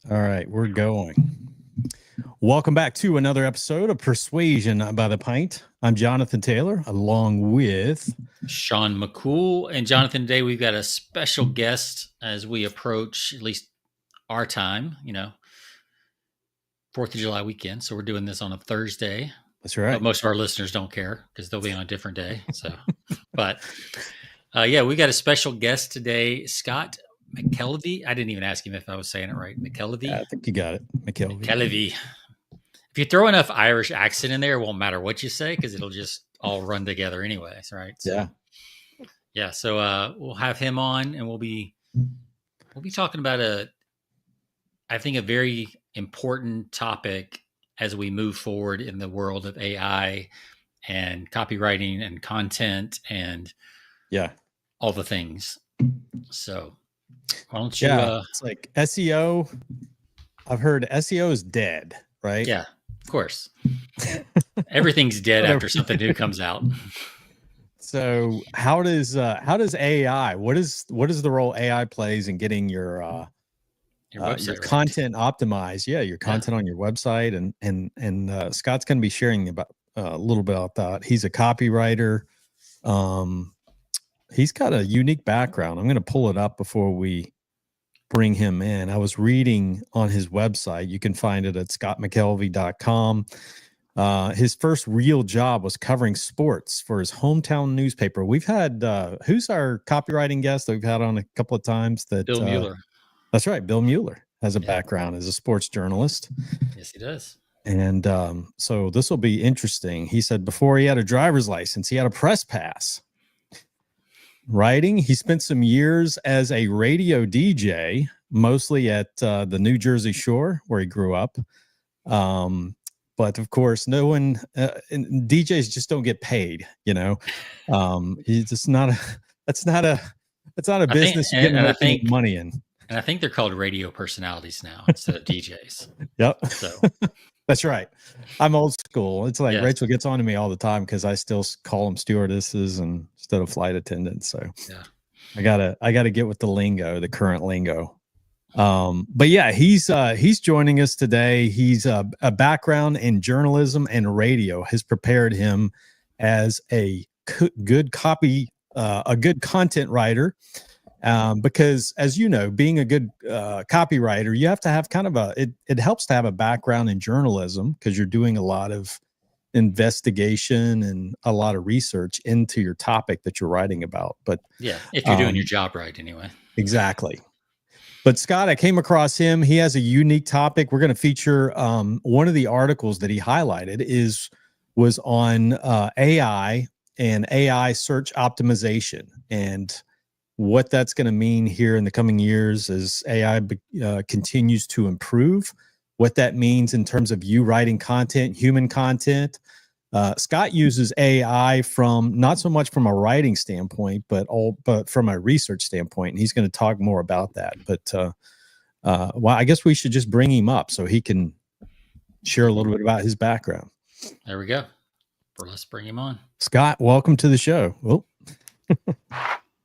All right, we're going. Welcome back to another episode of Persuasion by the Pint. I'm Jonathan Taylor, along with Sean McCool. And Jonathan, today we've got a special guest as we approach at least our time, 4th of July weekend. So we're doing this on a Thursday. That's right. But most of our listeners don't care because they'll be on a different day. So, but we got a special guest today, Scott McKelvey. I didn't even ask him if I was saying it right. McKelvey. Yeah, I think you got it. McKelvey. If you throw enough Irish accent in there, it won't matter what you say because it'll just all run together anyways, right? So, yeah. So we'll have him on, and we'll be talking about I think a very important topic as we move forward in the world of AI and copywriting and content and all the things. So why don't you? It's like SEO. I've heard SEO is dead, right? Yeah, of course. Everything's dead after something new comes out. So how does AI? What is the role AI plays in getting your content optimized? Yeah, your content on your website, and Scott's going to be sharing about a little bit about that. He's a copywriter. He's got a unique background. I'm going to pull it up before we bring him in. I was reading on his website. You can find it at scottmckelvey.com. His first real job was covering sports for his hometown newspaper. We've had who's our copywriting guest that we've had on a couple of times? Bill Mueller. That's right. Bill Mueller has a background as a sports journalist. Yes, he does. And so this will be interesting. He said before he had a driver's license, he had a press pass. Writing, he spent some years as a radio DJ, mostly at the New Jersey Shore where he grew up. But of course, no one DJs just don't get paid. It's just not a. That's not a business you're getting money in. And I think they're called radio personalities now instead of DJs. Yep. So that's right. I'm old school. It's like Rachel gets on to me all the time because I still call them stewardesses instead of flight attendants. So I gotta get with the lingo, the current lingo. But yeah, he's joining us today. He's a background in journalism and radio has prepared him as a good content writer. Because as you know, being a good copywriter, you have to have kind of it helps to have a background in journalism because you're doing a lot of investigation and a lot of research into your topic that you're writing about. But yeah, if you're doing your job right anyway. Exactly. But Scott, I came across him. He has a unique topic. We're going to feature one of the articles that he highlighted was on AI and AI search optimization and what that's going to mean here in the coming years as AI continues to improve, what that means in terms of you writing content, human content. Scott uses AI from not so much from a writing standpoint, but from a research standpoint. And he's going to talk more about that. But I guess we should just bring him up so he can share a little bit about his background. There we go. Let's bring him on. Scott, welcome to the show. Oh.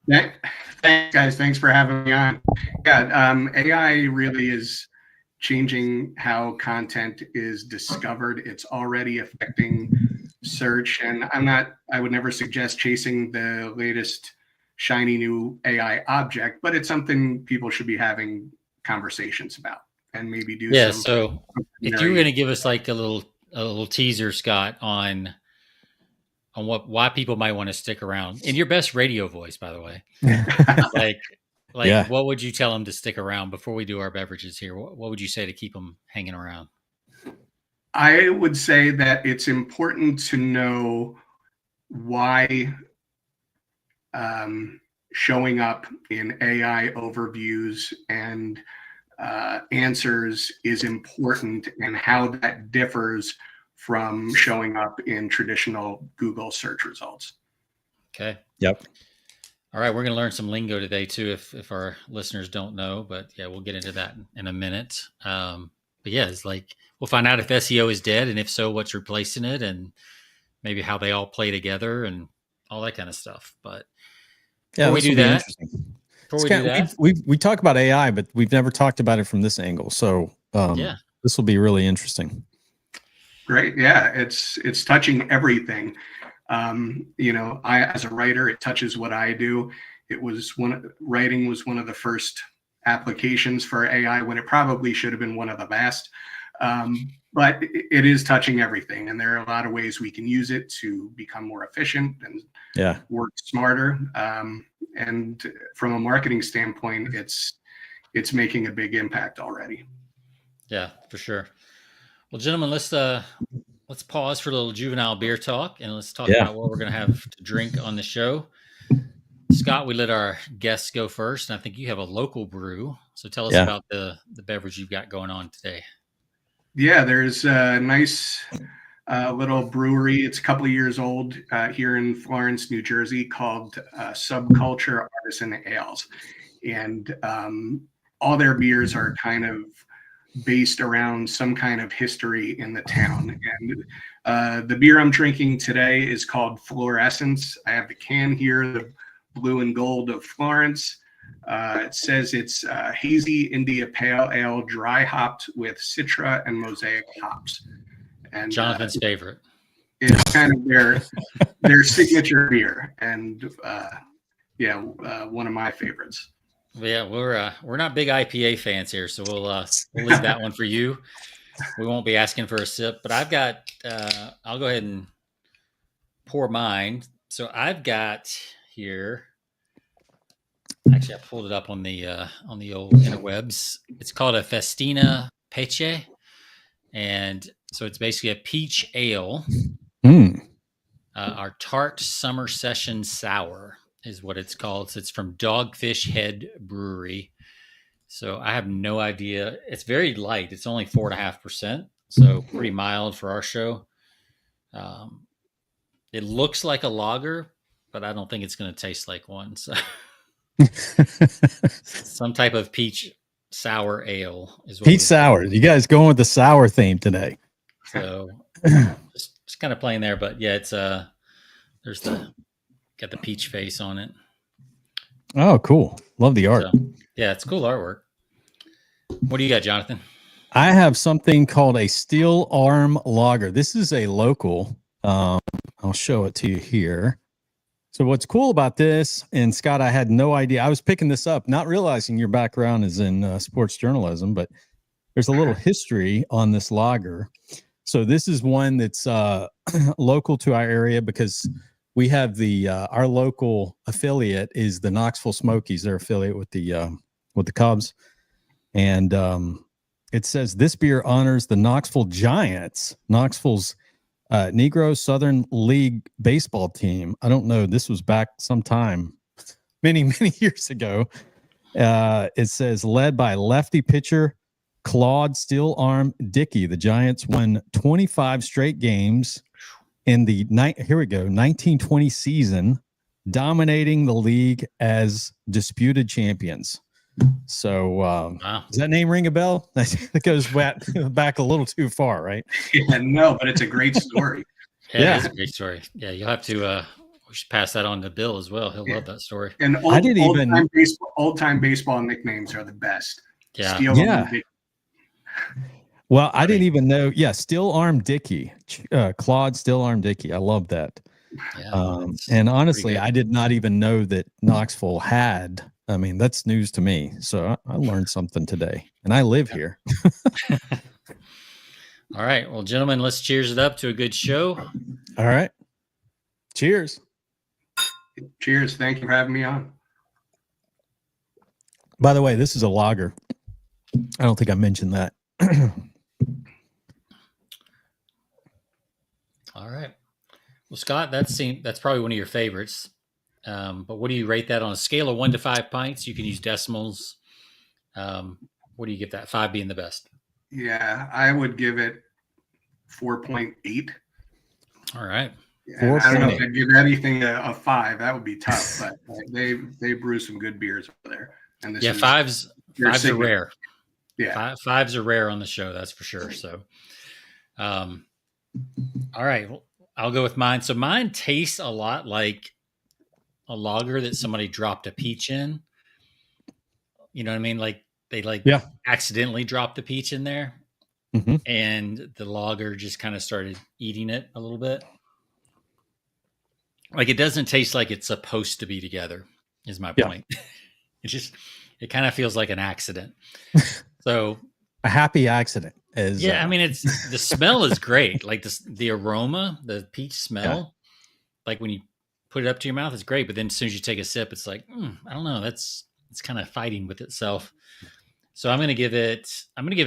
Thanks, guys. Thanks for having me on. Yeah, AI really is changing how content is discovered. It's already affecting search, and I would never suggest chasing the latest shiny new AI object, but it's something people should be having conversations about and maybe do. Yeah. So if you were going to give us like a little teaser, Scott, on why people might want to stick around in your best radio voice, by the way, what would you tell them to stick around before we do our beverages here? What would you say to keep them hanging around? I would say that it's important to know why showing up in AI overviews and answers is important and how that differs from showing up in traditional Google search results. Okay. Yep. All right. We're going to learn some lingo today too, if our listeners don't know, but yeah, we'll get into that in a minute. But yeah, it's like, we'll find out if SEO is dead and if so, what's replacing it and maybe how they all play together and all that kind of stuff. But yeah, before we do that, before we do that, we talk about AI, but we've never talked about it from this angle. So this will be really interesting. Great. Yeah, it's touching everything. I, as a writer, it touches what I do. Writing was one of the first applications for AI when it probably should have been one of the last. But it is touching everything, and there are a lot of ways we can use it to become more efficient and work smarter. And from a marketing standpoint, it's making a big impact already. Yeah, for sure. Well, gentlemen, let's pause for a little juvenile beer talk, and let's talk about what we're going to have to drink on the show. Scott, we let our guests go first, and I think you have a local brew. So tell us about the beverage you've got going on today. Yeah, there's a nice little brewery. It's a couple of years old here in Florence, New Jersey, called Subculture Artisan Ales. And all their beers are kind of based around some kind of history in the town. And the beer I'm drinking today is called Fluorescence. I have the can here, the blue and gold of Florence. It says it's hazy India Pale Ale, dry hopped with Citra and Mosaic hops. And Jonathan's favorite. It's kind of their signature beer, and one of my favorites. Yeah, we're not big IPA fans here, so we'll leave that one for you. We won't be asking for a sip, but I've got. I'll go ahead and pour mine. So I've got here. Actually, I pulled it up on the old interwebs. It's called a Festina Peche, and so it's basically a peach ale. Our tart summer session sour is what it's called. So it's from Dogfish Head Brewery. So I have no idea. It's very light. It's only 4.5%, so pretty mild for our show. It looks like a lager, but I don't think it's going to taste like one. So. Some type of peach sour ale is what peach sour. You guys going with the sour theme today? So just kind of playing there, but yeah, it's there's got the peach face on it. Oh, cool! Love the art. So, yeah, it's cool artwork. What do you got, Jonathan? I have something called a Steel Arm Lager. This is a local. I'll show it to you here. So what's cool about this, and Scott, I had no idea. I was picking this up, not realizing your background is in sports journalism, but there's a little history on this lager. So this is one that's local to our area because we have our local affiliate is the Knoxville Smokies. They're affiliate with the Cubs, and it says this beer honors the Knoxville Giants, Knoxville's Negro Southern League baseball team. I don't know. This was back sometime many years ago. It says led by lefty pitcher Claude Steel Arm Dickey. The Giants won 25 straight games in the 1920 season, dominating the league as disputed champions. So wow. Does that name ring a bell? That goes back a little too far, right? Yeah, no, but it's a great story. Yeah, it's a great story. Yeah, you'll have to we should pass that on to Bill as well. He'll love that story. And old-time baseball nicknames are the best. Yeah. Well, I didn't even know. Yeah, Steel Arm Dickey, Claude Steel Arm Dickey. I love that. Yeah, and honestly, I did not even know that Knoxville had. I mean, that's news to me. So I learned something today, and I live here. All right. Well, gentlemen, let's cheers it up to a good show. All right. Cheers. Cheers. Thank you for having me on. By the way, this is a lager. I don't think I mentioned that. All right. Well, Scott, that's probably one of your favorites. But what do you rate that on a scale of 1 to 5 pints? You can use decimals. What do you give that? 5 being the best. Yeah, I would give it 4.8. All right. Yeah, I don't know if I'd give anything a 5. That would be tough, but they brew some good beers over there. And this fives are rare. Yeah, fives are rare on the show. That's for sure. So, all right, well, I'll go with mine. So mine tastes a lot like a lager that somebody dropped a peach in. You know what I mean? Like they accidentally dropped the peach in there, and the logger just kind of started eating it a little bit. Like it doesn't taste like it's supposed to be together, is my point. It kind of feels like an accident. So a happy accident is. I mean, it's the smell is great. Like the aroma, the peach smell, like when you put it up to your mouth, it's great. But then as soon as you take a sip, it's like, I don't know. It's kind of fighting with itself. So I'm going to give it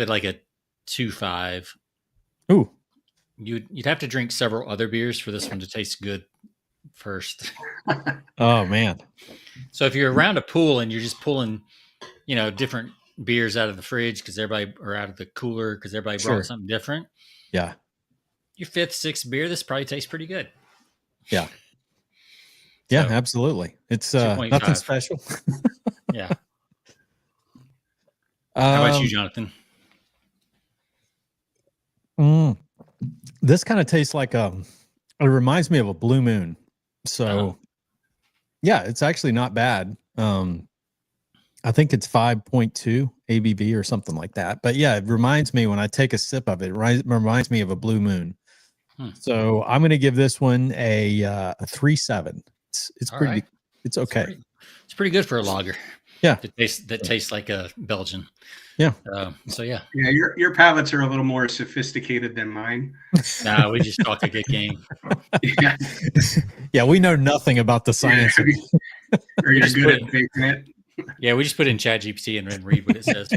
like a 2.5. Ooh, you'd have to drink several other beers for this one to taste good first. Oh man. So if you're around a pool and you're just pulling, different beers out of the fridge or out of the cooler because everybody brought something different. Yeah. Your 5th, 6th beer, this probably tastes pretty good. Yeah. Yeah, so, absolutely. It's nothing special. Yeah. How about you, Jonathan? This kind of tastes like it reminds me of a Blue Moon. So yeah, it's actually not bad. I think it's 5.2 ABV or something like that. But yeah, it reminds me when I take a sip of it, reminds me of a Blue Moon. So I'm going to give this one a 3.7. It's pretty. Right. It's okay. It's pretty good for a lager. Yeah, that tastes like a Belgian. Yeah. So yeah. Yeah, your palates are a little more sophisticated than mine. Nah, we just talk a good game. Yeah. Yeah, we know nothing about the science. Or you're good at baking it. Yeah, we just put in ChatGPT and then read what it says.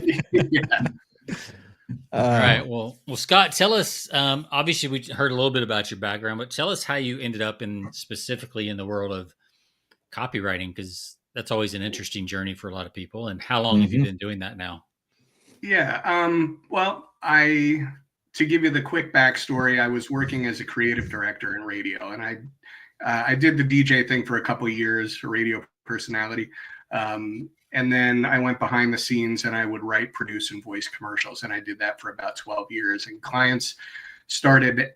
All right. Well, Scott, tell us. Obviously, we heard a little bit about your background, but tell us how you ended up specifically in the world of copywriting, because that's always an interesting journey for a lot of people. And how long have you been doing that now? Yeah. Well, to give you the quick backstory, I was working as a creative director in radio, and I did the DJ thing for a couple of years, a radio personality. And then I went behind the scenes and I would write, produce, and voice commercials. And I did that for about 12 years. And clients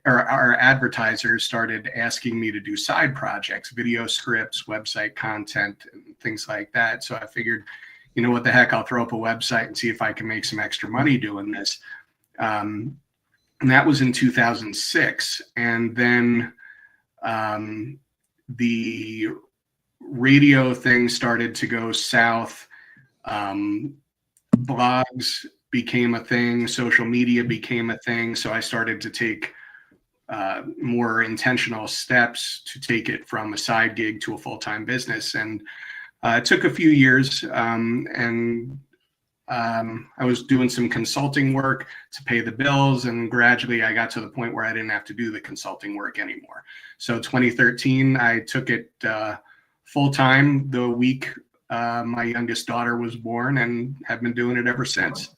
our advertisers started asking me to do side projects, video scripts, website content, and things like that. So I figured, what the heck, I'll throw up a website and see if I can make some extra money doing this. And that was in 2006. And then the radio thing started to go south. Blogs became a thing. Social media became a thing. So I started to take more intentional steps to take it from a side gig to a full-time business. And it took a few years. And I was doing some consulting work to pay the bills. And gradually I got to the point where I didn't have to do the consulting work anymore. So 2013, I took it full-time the week my youngest daughter was born, and have been doing it ever since.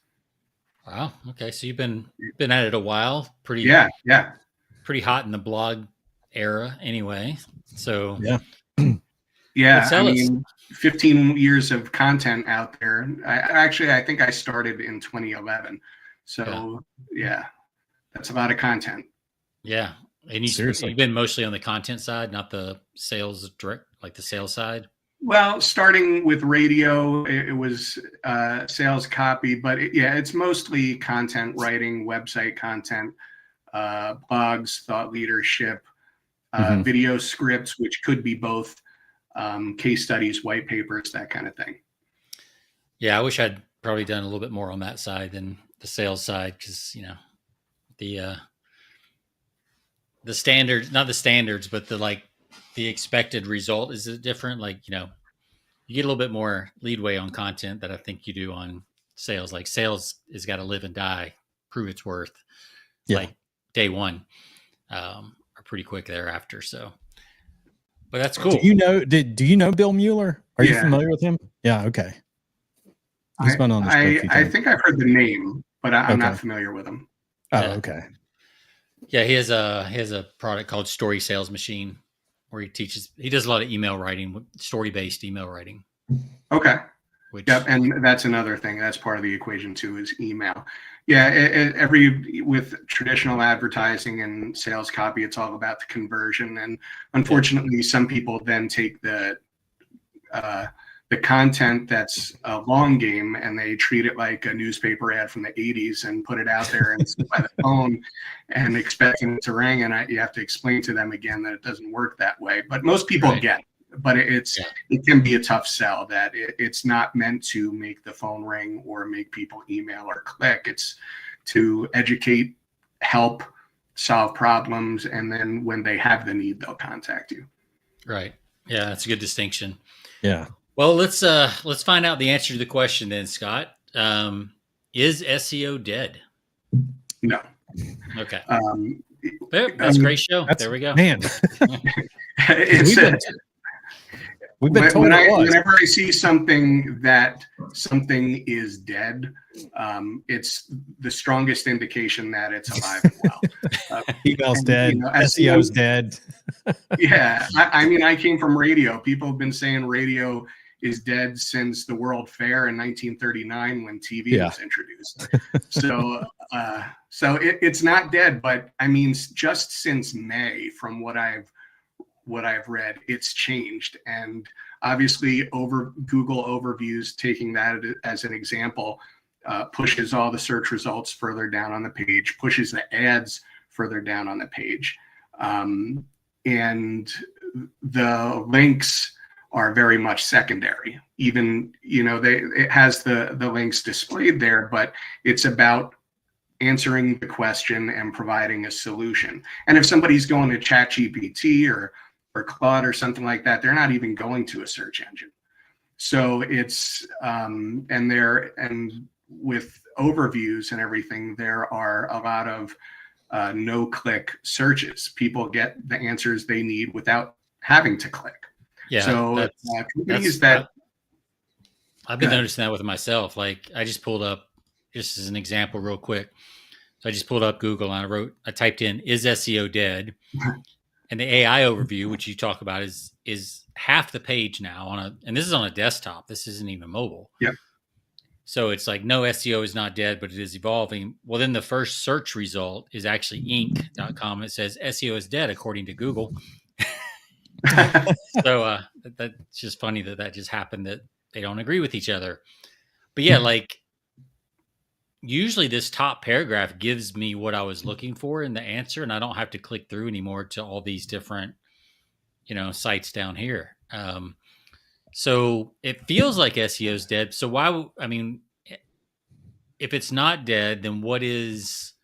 Wow. Okay. So you've been at it a while. Pretty hot in the blog era anyway. So yeah. I mean, 15 years of content out there. I think I started in 2011. So yeah, that's a lot of content. Yeah. And you've been mostly on the content side, not the sales direct, like the sales side? Well, starting with radio, it was sales copy, but it's mostly content writing, website content, blogs, thought leadership, video scripts, which could be both case studies, white papers, that kind of thing. Yeah, I wish I'd probably done a little bit more on that side than the sales side, because the standards, not the standards, but the expected result is different. Like, you get a little bit more leadway on content that I think you do on sales. Like sales has got to live and die, prove its worth. Like day one, or pretty quick thereafter. So, but that's cool. Do you know Bill Mueller? Are you familiar with him? Yeah. Okay. He's been on the show. I think I've heard the name, but I'm not familiar with him. Oh, okay. Yeah. He has a product called Story Sales Machine, where he does a lot of email writing, story-based email writing. Okay. Yep. And that's another thing. That's part of the equation too, is email. Yeah. With traditional advertising and sales copy, it's all about the conversion. And unfortunately, some people then take the the content that's a long game and they treat it like a newspaper ad from the 80s and put it out there and sit by the phone and expecting it to ring. And you have to explain to them again that it doesn't work that way. But most people get it. But it can be a tough sell that it's not meant to make the phone ring or make people email or click. It's to educate, help, solve problems, and then when they have the need, they'll contact you. Right. Yeah, that's a good distinction. Yeah. Well, let's find out the answer to the question then, Scott. Is SEO dead? No. Okay. That's a great show. There we go. Man. We've been told whenever I see something is dead, it's the strongest indication that it's alive and well. Email's dead. SEO's dead. Yeah. I mean, I came from radio. People have been saying radio is dead since the World Fair in 1939 when TV was introduced. So it's not dead, but I mean, just since May, from what I've read, it's changed. And obviously Google overviews, taking that as an example, pushes all the search results further down on the page, pushes the ads further down on the page. And the links are very much secondary. Even, it has the links displayed there, but it's about answering the question and providing a solution. And if somebody's going to ChatGPT or Claude or something like that, they're not even going to a search engine. So it's and with overviews and everything, there are a lot of no-click searches. People get the answers they need without having to click. Yeah. So I've been noticing that with myself. Like, I just pulled up, just as an example, real quick. So I just pulled up Google and I typed in, "Is SEO dead?" And the AI overview, which you talk about, is half the page now and this is on a desktop. This isn't even mobile. Yeah. So it's like, no, SEO is not dead, but it is evolving. Well, then the first search result is actually Inc.com. It says SEO is dead according to Google. So that's just funny that just happened, that they don't agree with each other. But yeah, like, usually this top paragraph gives me what I was looking for in the answer, and I don't have to click through anymore to all these different, sites down here. So it feels like SEO is dead. So if it's not dead, then what is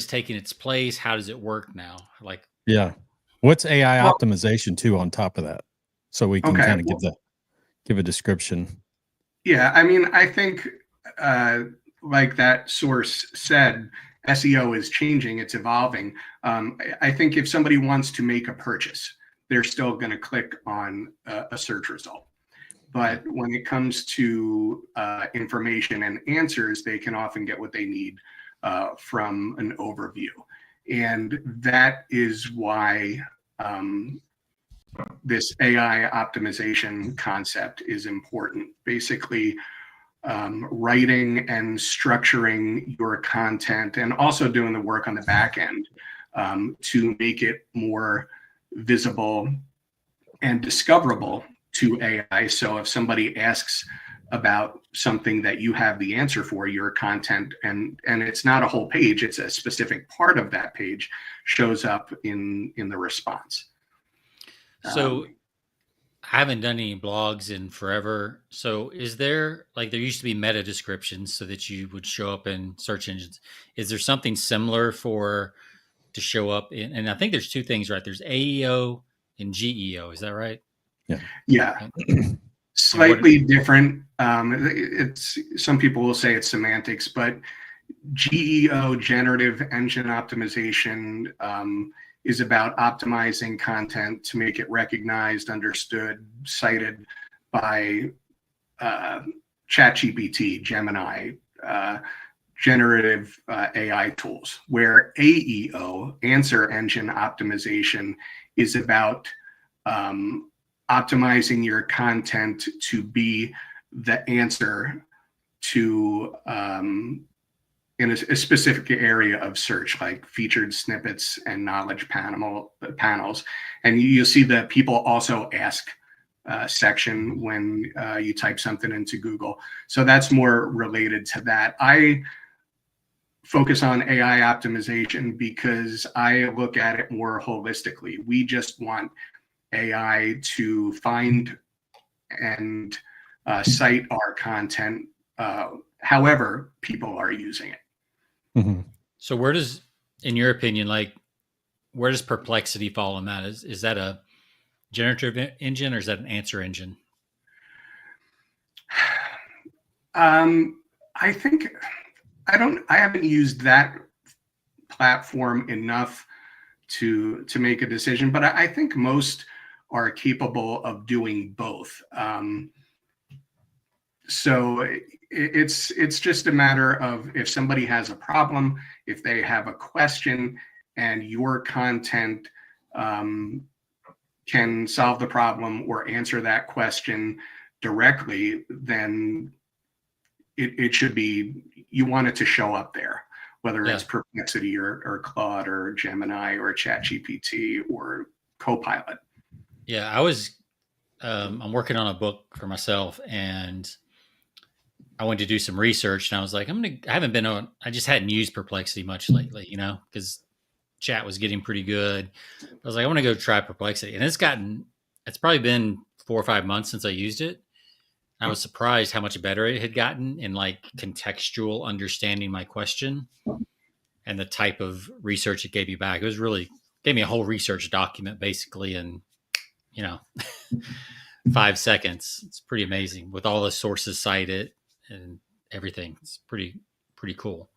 taking its place? How does it work now? Like, yeah. What's AI optimization too on top of that? So we can kind of give a description. Yeah. I mean, I think, like that source said, SEO is changing, it's evolving. I think if somebody wants to make a purchase, they're still going to click on a search result. But when it comes to information and answers, they can often get what they need from an overview. And that is why this AI optimization concept is important. Basically, writing and structuring your content and also doing the work on the back end to make it more visible and discoverable to AI. So if somebody asks about something that you have the answer for, your content, and it's not a whole page, it's a specific part of that page, shows up in the response. So I haven't done any blogs in forever. So is there, like, there used to be meta descriptions so that you would show up in search engines. Is there something similar to show up in, and I think there's two things, right? There's AEO and GEO. Is that right? Yeah. Slightly different. It's, some people will say it's semantics, but GEO, generative engine optimization, is about optimizing content to make it recognized, understood, cited by ChatGPT, Gemini, generative AI tools, where AEO, answer engine optimization, is about optimizing your content to be the answer to in a specific area of search, like featured snippets and knowledge panels. And you'll see that people also ask section when you type something into Google. So that's more related to that. I focus on AI optimization because I look at it more holistically. We just want AI to find and cite our content however people are using it. Mm-hmm. So where does, in your opinion, like where does Perplexity fall in that? Is that a generative engine or is that an answer engine? I think I haven't used that platform enough to make a decision, but I think most are capable of doing both. So it's just a matter of if somebody has a problem, if they have a question, and your content can solve the problem or answer that question directly, then it should be, you want it to show up there, whether it's Perplexity or Claude or Gemini or ChatGPT or Copilot. Yeah, I'm working on a book for myself, and I wanted to do some research, and I was like, I just hadn't used Perplexity much lately, because chat was getting pretty good. I was like, I want to go try Perplexity. And it's probably been 4 or 5 months since I used it. I was surprised how much better it had gotten in like contextual understanding my question and the type of research it gave me back. It was really gave me a whole research document basically in, 5 seconds. It's pretty amazing with all the sources cited and everything. It's pretty cool.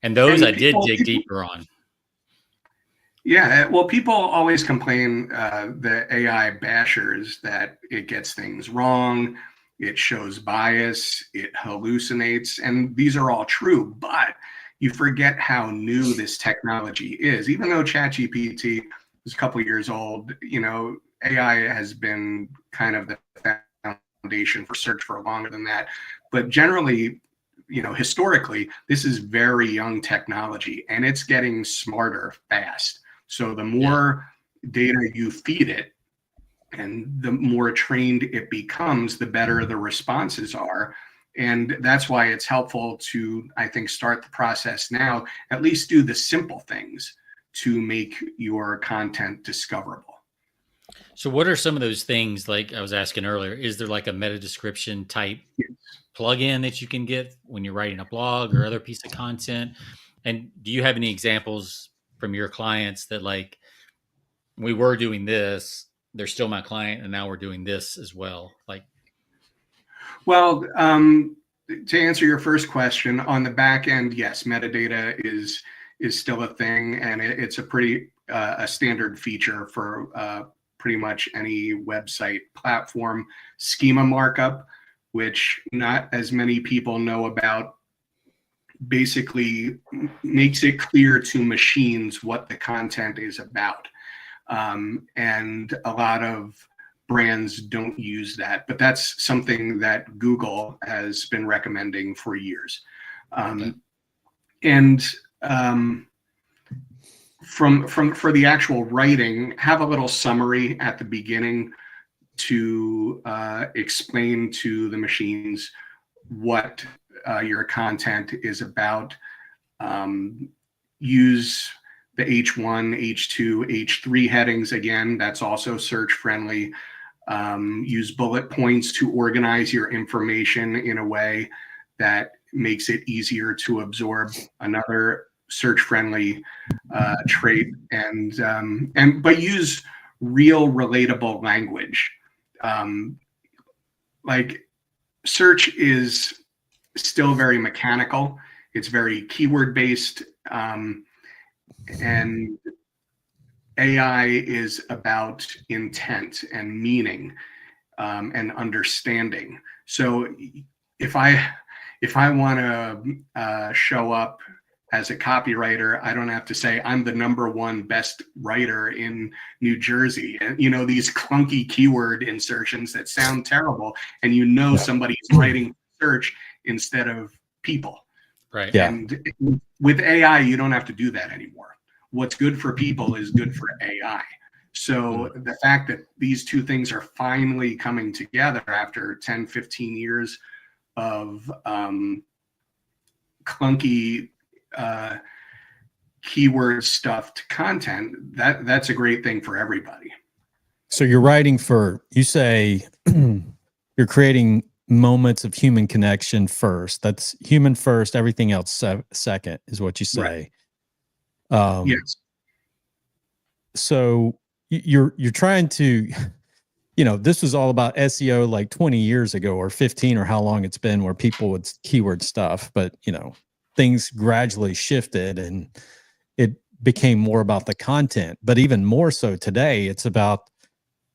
And those I did dig deeper on. Yeah, well, people always complain, the AI bashers, that it gets things wrong, it shows bias, it hallucinates, and these are all true, but you forget how new this technology is. Even though ChatGPT is a couple of years old, AI has been kind of the foundation for search for longer than that. But generally, historically, this is very young technology, and it's getting smarter fast. So the more data you feed it and the more trained it becomes, the better the responses are. And that's why it's helpful to, I think, start the process now, at least do the simple things to make your content discoverable. So what are some of those things, like I was asking earlier, is there like a meta description type plugin that you can get when you're writing a blog or other piece of content? And do you have any examples from your clients that like, we were doing this, they're still my client, and now we're doing this as well? Well, to answer your first question, on the back end, yes, metadata is still a thing, and it's a pretty a standard feature for pretty much any website platform. Schema markup, which not as many people know about, basically makes it clear to machines what the content is about. And a lot of brands don't use that, but that's something that Google has been recommending for years. And for the actual writing, have a little summary at the beginning to explain to the machines what your content is about. Use the H1, H2, H3 headings. Again, that's also search friendly. Use bullet points to organize your information in a way that makes it easier to absorb. Another search friendly trait. But use real relatable language. Like, search is still very mechanical. It's very keyword based. And AI is about intent and meaning and understanding. So if I want to show up as a copywriter, I don't have to say I'm the #1 best writer in New Jersey. And these clunky keyword insertions that sound terrible, and somebody's writing search instead of people. Right. Yeah. And with AI, you don't have to do that anymore. What's good for people is good for AI. So the fact that these two things are finally coming together after 10, 15 years of clunky keyword stuffed content, that's a great thing for everybody. So you're writing for, you say you're creating moments of human connection first. That's human first, everything else second is what you say. Right. Yes. So you're trying to, this was all about SEO like 20 years ago or 15 or how long it's been where people would keyword stuff, but things gradually shifted and it became more about the content. But even more so today, it's about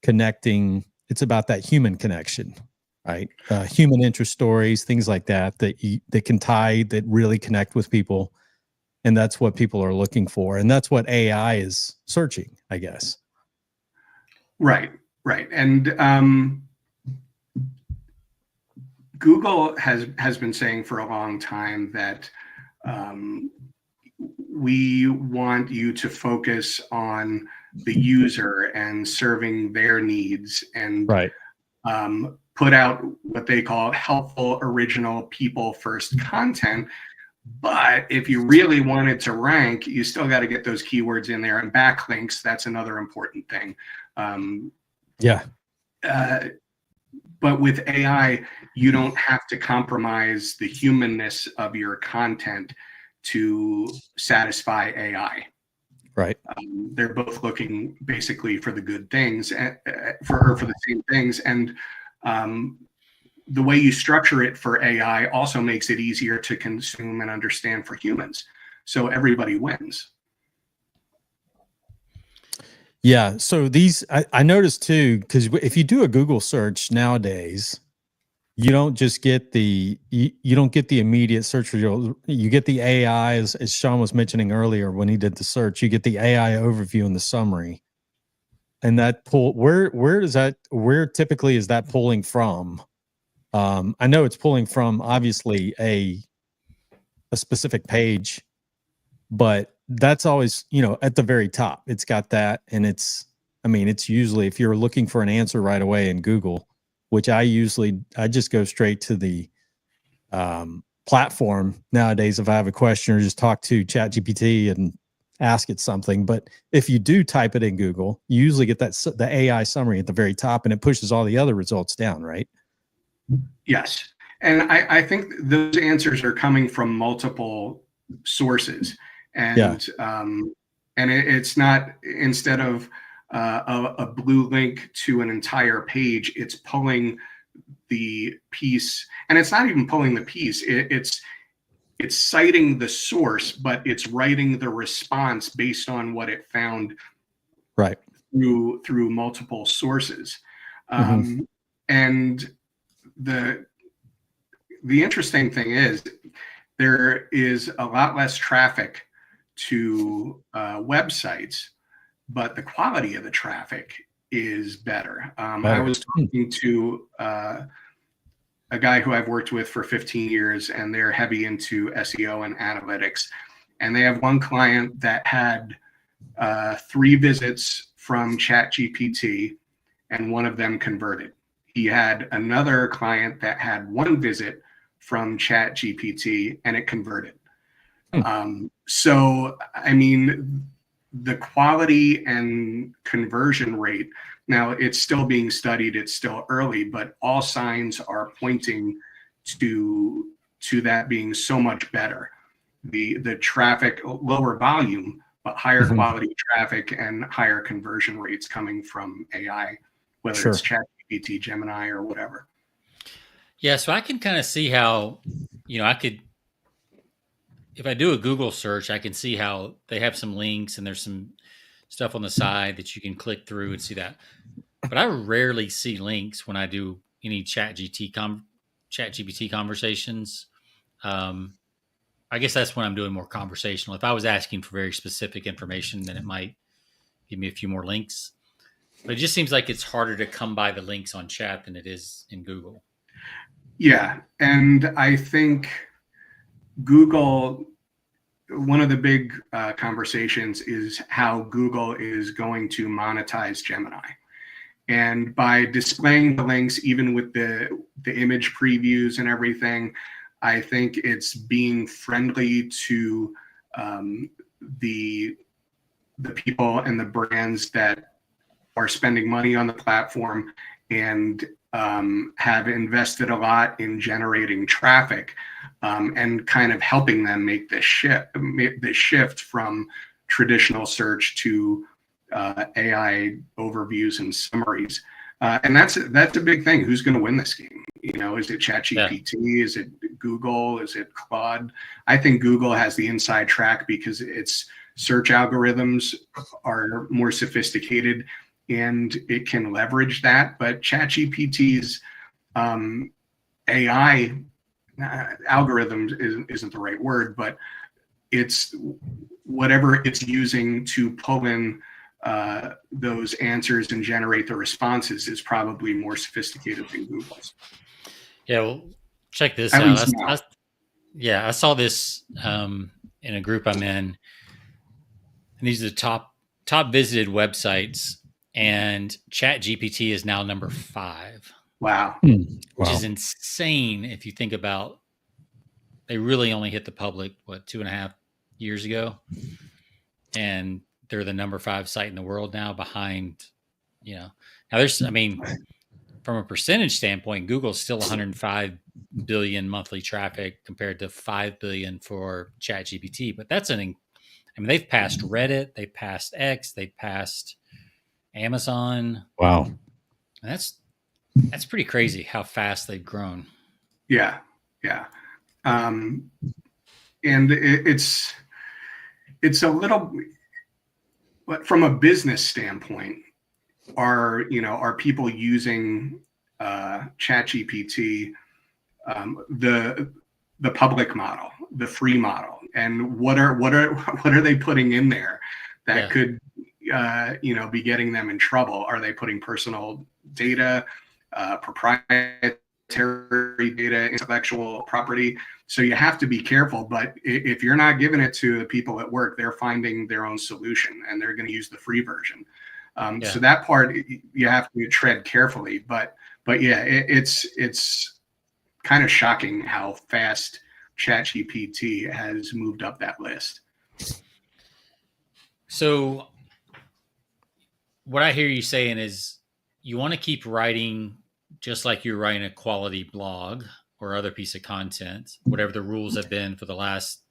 connecting. It's about that human connection, right? Human interest stories, things like that can tie, that really connect with people. And that's what people are looking for. And that's what AI is searching, I guess. Right. And Google has been saying for a long time that we want you to focus on the user and serving their needs, and put out what they call helpful, original, people first content. But if you really wanted to rank, you still got to get those keywords in there, and backlinks, that's another important thing. But with AI, you don't have to compromise the humanness of your content to satisfy AI. Right. They're both looking basically for the good things, for the same things. And the way you structure it for AI also makes it easier to consume and understand for humans. So everybody wins. Yeah. So I noticed too, because if you do a Google search nowadays, you don't just get you don't get the immediate search result. You get the AI, as Sean was mentioning earlier when he did the search, you get the AI overview and the summary. And that where typically is that pulling from? I know it's pulling from obviously a specific page, but that's always, at the very top, it's got that. And it's usually, if you're looking for an answer right away in Google, which I just go straight to the platform nowadays. If I have a question, or just talk to ChatGPT and ask it something. But if you do type it in Google, you usually get the AI summary at the very top, and it pushes all the other results down, right? Yes. And I think those answers are coming from multiple sources. And it's not, instead of a blue link to an entire page, it's pulling the piece, and it's not even pulling the piece. It's citing the source, but it's writing the response based on what it found through multiple sources. And the interesting thing is there is a lot less traffic to websites, but the quality of the traffic is better. I was talking to a guy who I've worked with for 15 years, and they're heavy into SEO and analytics. And they have one client that had 3 visits from ChatGPT, and one of them converted. He had another client that had 1 visit from ChatGPT, and it converted. So, I mean, the quality and conversion rate, now it's still being studied, it's still early, but all signs are pointing to that being so much better. The traffic, lower volume, but higher quality traffic and higher conversion rates coming from AI, whether it's ChatGPT, Gemini, or whatever. Yeah, so I can kind of see how, I could, if I do a Google search, I can see how they have some links and there's some stuff on the side that you can click through and see that. But I rarely see links when I do any ChatGPT conversations. I guess that's when I'm doing more conversational. If I was asking for very specific information, then it might give me a few more links. But it just seems like it's harder to come by the links on chat than it is in Google. Yeah, and I think Google, one of the big conversations is how Google is going to monetize Gemini. And by displaying the links, even with the image previews and everything, I think it's being friendly to the people and the brands that are spending money on the platform and have invested a lot in generating traffic, and kind of helping them make this shift from traditional search to AI overviews and summaries. And that's a big thing. Who's going to win this game? You know, is it ChatGPT? Yeah. Is it Google? Is it Claude? I think Google has the inside track because its search algorithms are more sophisticated and it can leverage that. But ChatGPT's AI algorithms isn't the right word, but it's whatever it's using to pull in those answers and generate the responses is probably more sophisticated than Google's. Yeah, well, check this out. I saw this in a group I'm in, and these are the top visited websites, and ChatGPT is now number 5. Wow. Which is insane if you think about, they really only hit the public, 2.5 years ago? And they're the number 5 site in the world now, behind, now there's, from a percentage standpoint, Google's still 105 billion monthly traffic compared to 5 billion for ChatGPT. But that's they've passed Reddit, they passed X, they passed Amazon. Wow. And that's pretty crazy how fast they've grown. Yeah. And it's a little, but from a business standpoint, are people using ChatGPT, the public model, the free model, and what are they putting in there that could be getting them in trouble? Are they putting personal data, proprietary data, intellectual property? So you have to be careful. But if you're not giving it to the people at work, they're finding their own solution and they're going to use the free version. So that part you have to tread carefully. But yeah, it's kind of shocking how fast ChatGPT has moved up that list. So what I hear you saying is you want to keep writing just like you're writing a quality blog or other piece of content, whatever the rules have been for the last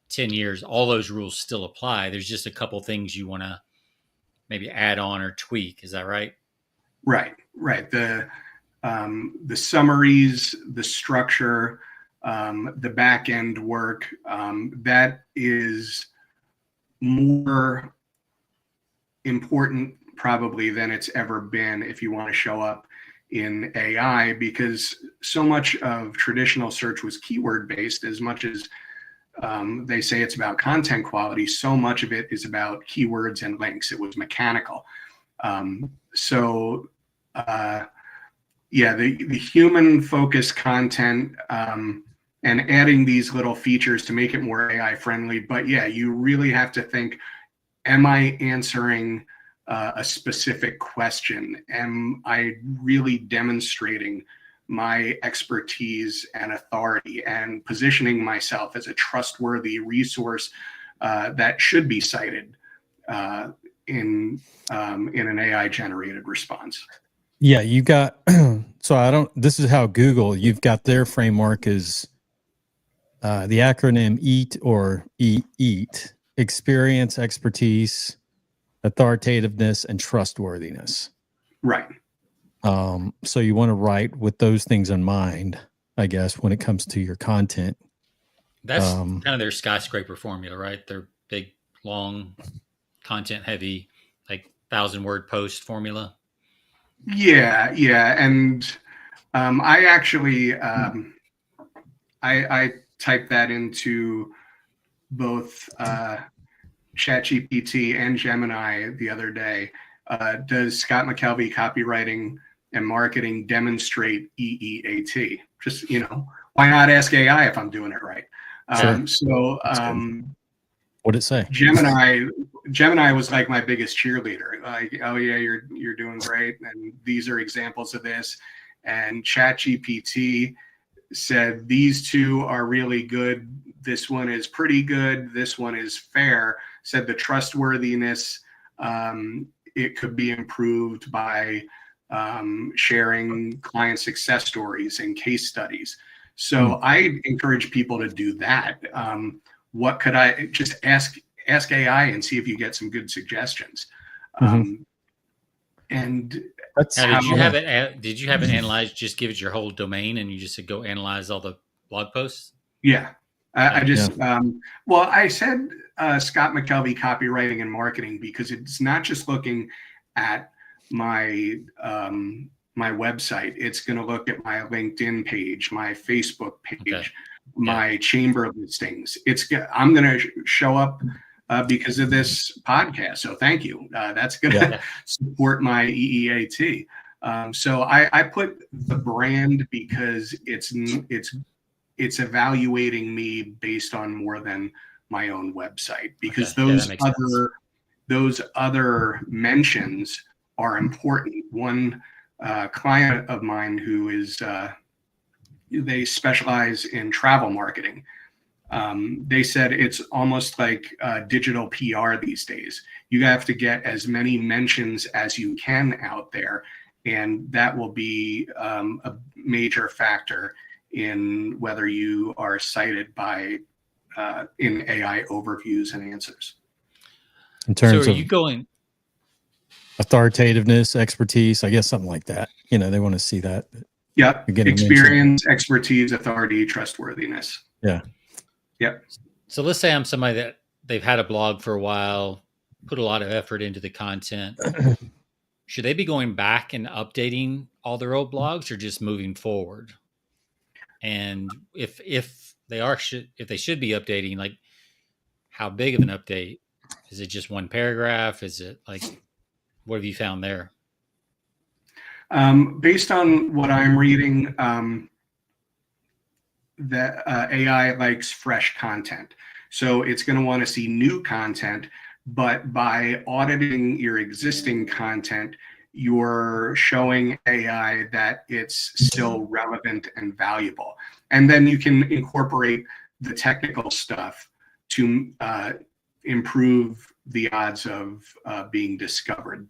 10 years, all those rules still apply. There's just a couple things you want to maybe add on or tweak. Is that right? Right. The summaries, the structure, the back end work, that is more important probably than it's ever been if you want to show up in AI, because so much of traditional search was keyword based. As much as they say it's about content quality, so much of it is about keywords and links. It was mechanical. The human focused content, and adding these little features to make it more AI friendly. But yeah, you really have to think, am I answering a specific question? Am I really demonstrating my expertise and authority and positioning myself as a trustworthy resource that should be cited in an AI generated response? Yeah, you got, this is how Google, you've got their framework is the acronym EAT or EAT: experience, expertise, authoritativeness, and trustworthiness. Right. So you want to write with those things in mind, I guess, when it comes to your content. That's kind of their skyscraper formula, right? Their big, long, content heavy, like 1,000-word post formula. Yeah. And I actually I typed that into both ChatGPT and Gemini the other day. Does Scott McKelvey copywriting and marketing demonstrate EEAT? Just, why not ask AI if I'm doing it right? So what'd it say? Gemini was like my biggest cheerleader. Like, oh yeah, you're doing great, and these are examples of this. And ChatGPT said these two are really good. This one is pretty good. This one is fair. Said the trustworthiness, it could be improved by sharing client success stories and case studies. So I encourage people to do that. What could I just ask AI and see if you get some good suggestions? And now, did you have it? Did you have it analyzed? Just give it your whole domain, and you just said go analyze all the blog posts. Yeah, I just well, I said Scott McKelvey, copywriting and marketing, because it's not just looking at my my website. It's going to look at my LinkedIn page, my Facebook page, my chamber listings. I'm going to show up because of this podcast. So thank you. That's going to support my EEAT. So I put the brand because it's evaluating me based on more than my own website, because those other mentions are important. One client of mine who is they specialize in travel marketing. They said it's almost like digital PR these days. You have to get as many mentions as you can out there, and that will be a major factor in whether you are cited by in AI overviews and answers. In terms so are of you going authoritativeness, expertise, I guess something like that. You know, they want to see that. Yep. Experience, expertise, authority, trustworthiness. Yeah. Yep. So let's say I'm somebody that they've had a blog for a while, put a lot of effort into the content. Should they be going back and updating all their old blogs, or just moving forward? And if they should be updating, like, how big of an update? Is it just one paragraph? Is it like, what have you found there? Based on what I'm reading, that AI likes fresh content. So it's going to want to see new content, but by auditing your existing content, you're showing AI that it's still relevant and valuable. And then you can incorporate the technical stuff to improve the odds of being discovered,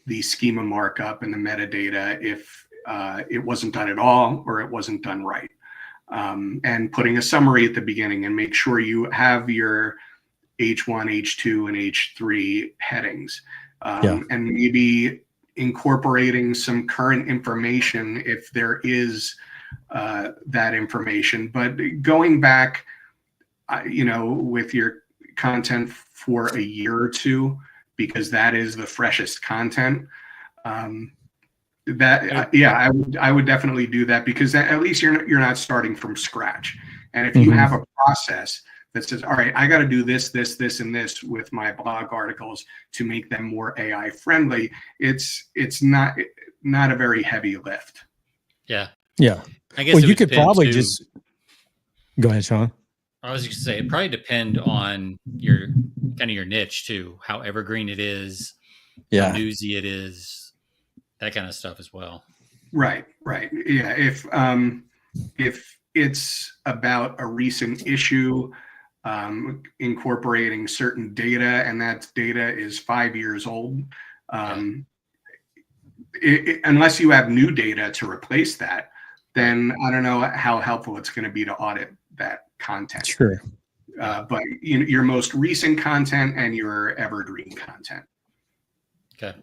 the schema markup and the metadata, if it wasn't done at all or it wasn't done right. And putting a summary at the beginning, and make sure you have your H1, H2, and H3 headings. And maybe incorporating some current information if there is that information. But going back, with your content for a year or two, because that is the freshest content. I would definitely do that, because at least you're not starting from scratch. And if you have a process that says, all right, I got to do this, and this with my blog articles to make them more AI friendly, it's not a very heavy lift. Yeah. I guess you could probably just go ahead, Sean. I was going to say, it probably depend on your niche too, how evergreen it is, how newsy it is, that kind of stuff as well. Right. Yeah. If it's about a recent issue, incorporating certain data, and that data is 5 years old, unless you have new data to replace that, then I don't know how helpful it's going to be to audit that content. Sure. But your most recent content and your evergreen content. Okay.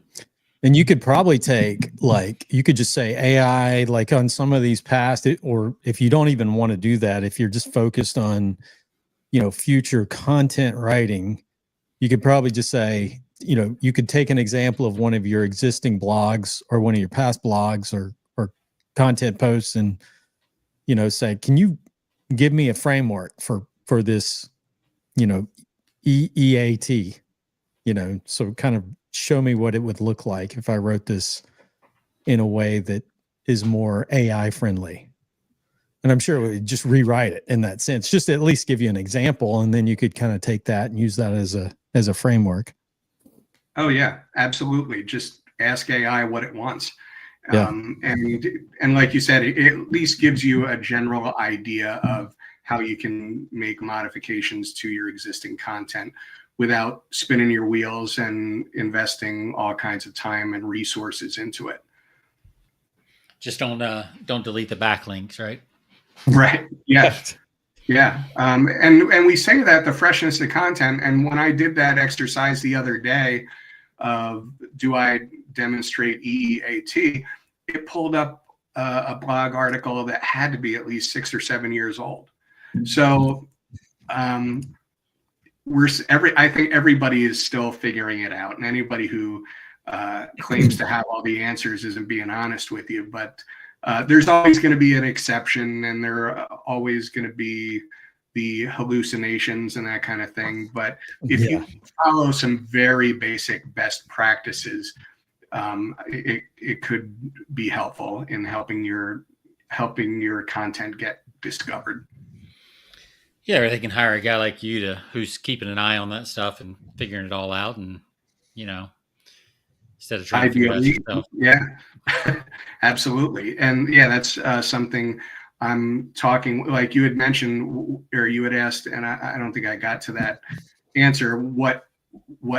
And you could probably take, you could just say AI, like on some of these past, or if you don't even want to do that, if you're just focused on, future content writing, you could probably just say, you could take an example of one of your existing blogs or one of your past blogs or content posts and, say, can you give me a framework for this, EEAT, so kind of show me what it would look like if I wrote this in a way that is more AI friendly. And I'm sure it would just rewrite it in that sense, just to at least give you an example, and then you could kind of take that and use that as a framework. Oh yeah, absolutely. Just ask AI what it wants. Yeah. And like you said, it at least gives you a general idea of how you can make modifications to your existing content without spinning your wheels and investing all kinds of time and resources into it. Just don't delete the backlinks, right? Right. Yeah. Yeah. And we say that the freshness of content. And when I did that exercise the other day of do I demonstrate EEAT, it pulled up a blog article that had to be at least 6 or 7 years old. So I think everybody is still figuring it out, and anybody who claims to have all the answers isn't being honest with you. But there's always going to be an exception, and there are always going to be the hallucinations and that kind of thing. But if you follow some very basic best practices, it could be helpful in helping your content get discovered. Yeah, or they can hire a guy like you who's keeping an eye on that stuff and figuring it all out, and instead of trying to figure it out yourself. Yeah, absolutely. And yeah, that's something I'm talking, like you had mentioned, or you had asked, and I don't think I got to that answer, what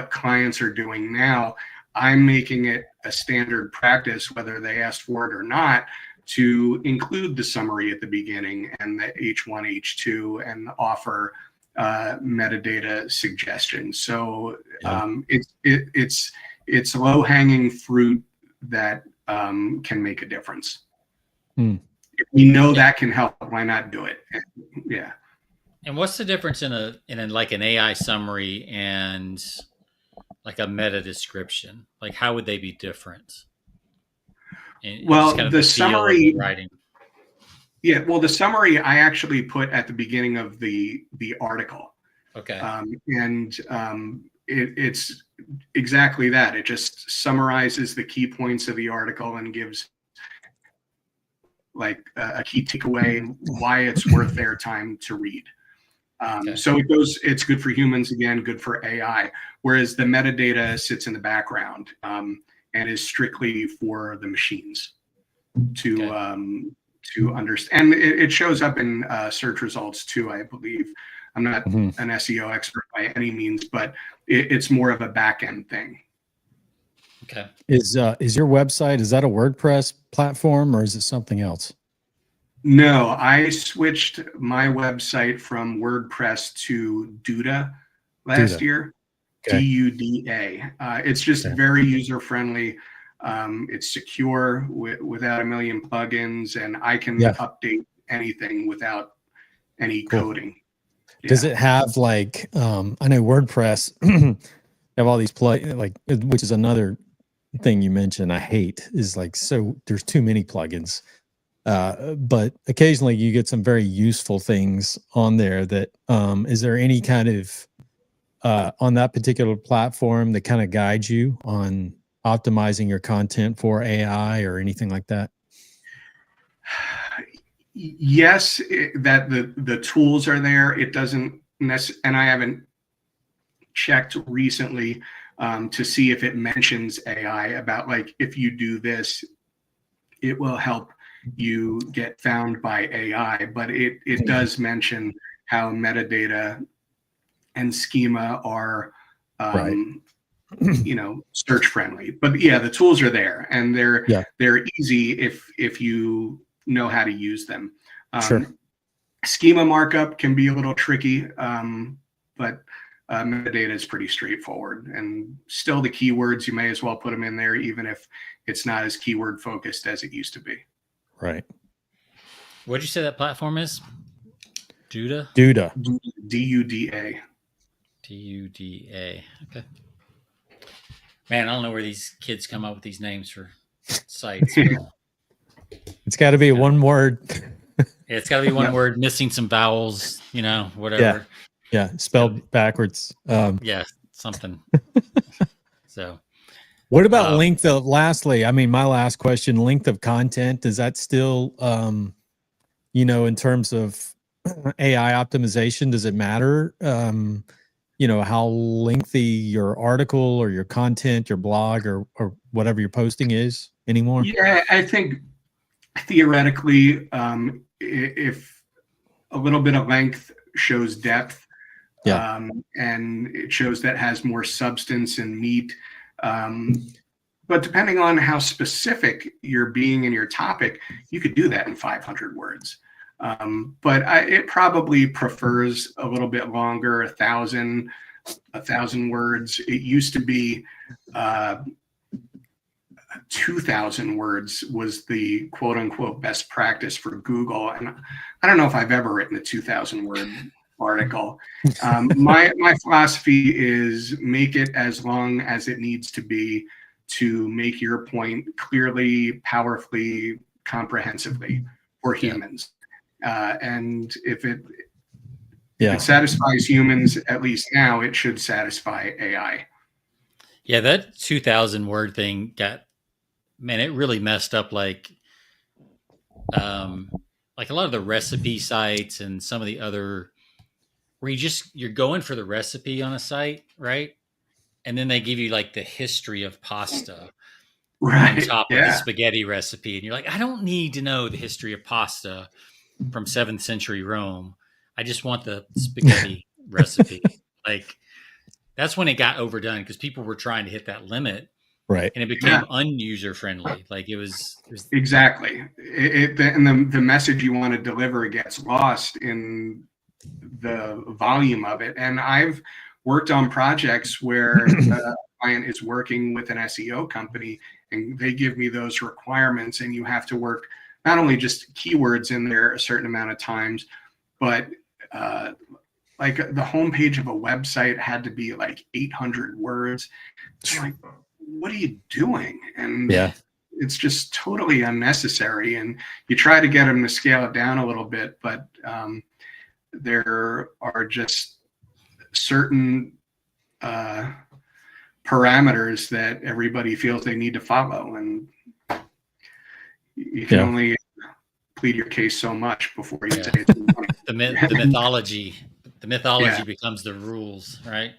clients are doing now. I'm making it a standard practice, whether they asked for it or not, to include the summary at the beginning and the H1, H2, and offer metadata suggestions. So it's low-hanging fruit that can make a difference. If we know that can help, why not do it? Yeah. And what's the difference in like an AI summary and like a meta description? Like, how would they be different? Well, the summary writing. Yeah, well, the summary I actually put at the beginning of the article. Okay. It's exactly that. It just summarizes the key points of the article and gives like a key takeaway and why it's worth their time to read. So it's good for humans, again, good for AI, whereas the metadata sits in the background and is strictly for the machines to understand. And it shows up in search results too, I believe. I'm not an SEO expert by any means, but it's more of a back end thing. Okay. Is your website, is that a WordPress platform or is it something else? No, I switched my website from WordPress to Duda last year. Okay. Duda. It's just very user friendly. It's secure without a million plugins, and I can update anything without any coding. Does it have like I know WordPress have all these which is another thing you mentioned I hate, is like, so there's too many plugins. But occasionally you get some very useful things on there that is there any kind of on that particular platform that kind of guides you on optimizing your content for AI or anything like that? Yes, that the tools are there. It doesn't necessarily, and I haven't checked recently to see if it mentions AI about like, if you do this, it will help you get found by AI, but it does mention how metadata and schema are search friendly. But yeah, the tools are there, and they're easy if you know how to use them. Schema markup can be a little tricky, but metadata is pretty straightforward. And still, the keywords, you may as well put them in there, even if it's not as keyword focused as it used to be. Right. What'd you say that platform is? Duda? Duda. Duda. Duda. Okay. Man, I don't know where these kids come up with these names for sites. It's got to be one word. It's got to be one word, missing some vowels, whatever. Yeah, spelled backwards. Yeah, something. So. What about length of, lastly, I mean, my last question, length of content, is that still in terms of AI optimization, does it matter, how lengthy your article or your content, your blog or whatever you're posting is anymore? Yeah, I think theoretically, if a little bit of length shows depth, and it shows that has more substance and meat. But depending on how specific you're being in your topic, you could do that in 500 words. But it probably prefers a little bit longer, 1,000 words. It used to be 2,000 words was the quote unquote best practice for Google. And I don't know if I've ever written a 2,000 word article. My philosophy is make it as long as it needs to be to make your point clearly, powerfully, comprehensively for humans. And if it satisfies humans, at least now, it should satisfy AI. Yeah, that 2,000 word thing it really messed up like a lot of the recipe sites and some of the other where you're going for the recipe on a site, right? And then they give you like the history of pasta on top of the spaghetti recipe. And you're like, I don't need to know the history of pasta from 7th century Rome. I just want the spaghetti recipe. Like, that's when it got overdone because people were trying to hit that limit. Right. And it became unuser friendly. Like it was exactly. And the message you want to deliver gets lost in the volume of it. And I've worked on projects where a client is working with an SEO company and they give me those requirements, and you have to work not only just keywords in there a certain amount of times, but like the homepage of a website had to be like 800 words. It's like, what are you doing? And it's just totally unnecessary. And you try to get them to scale it down a little bit, but there are just certain parameters that everybody feels they need to follow, and you can only plead your case so much before you say it's the mythology becomes the rules, right?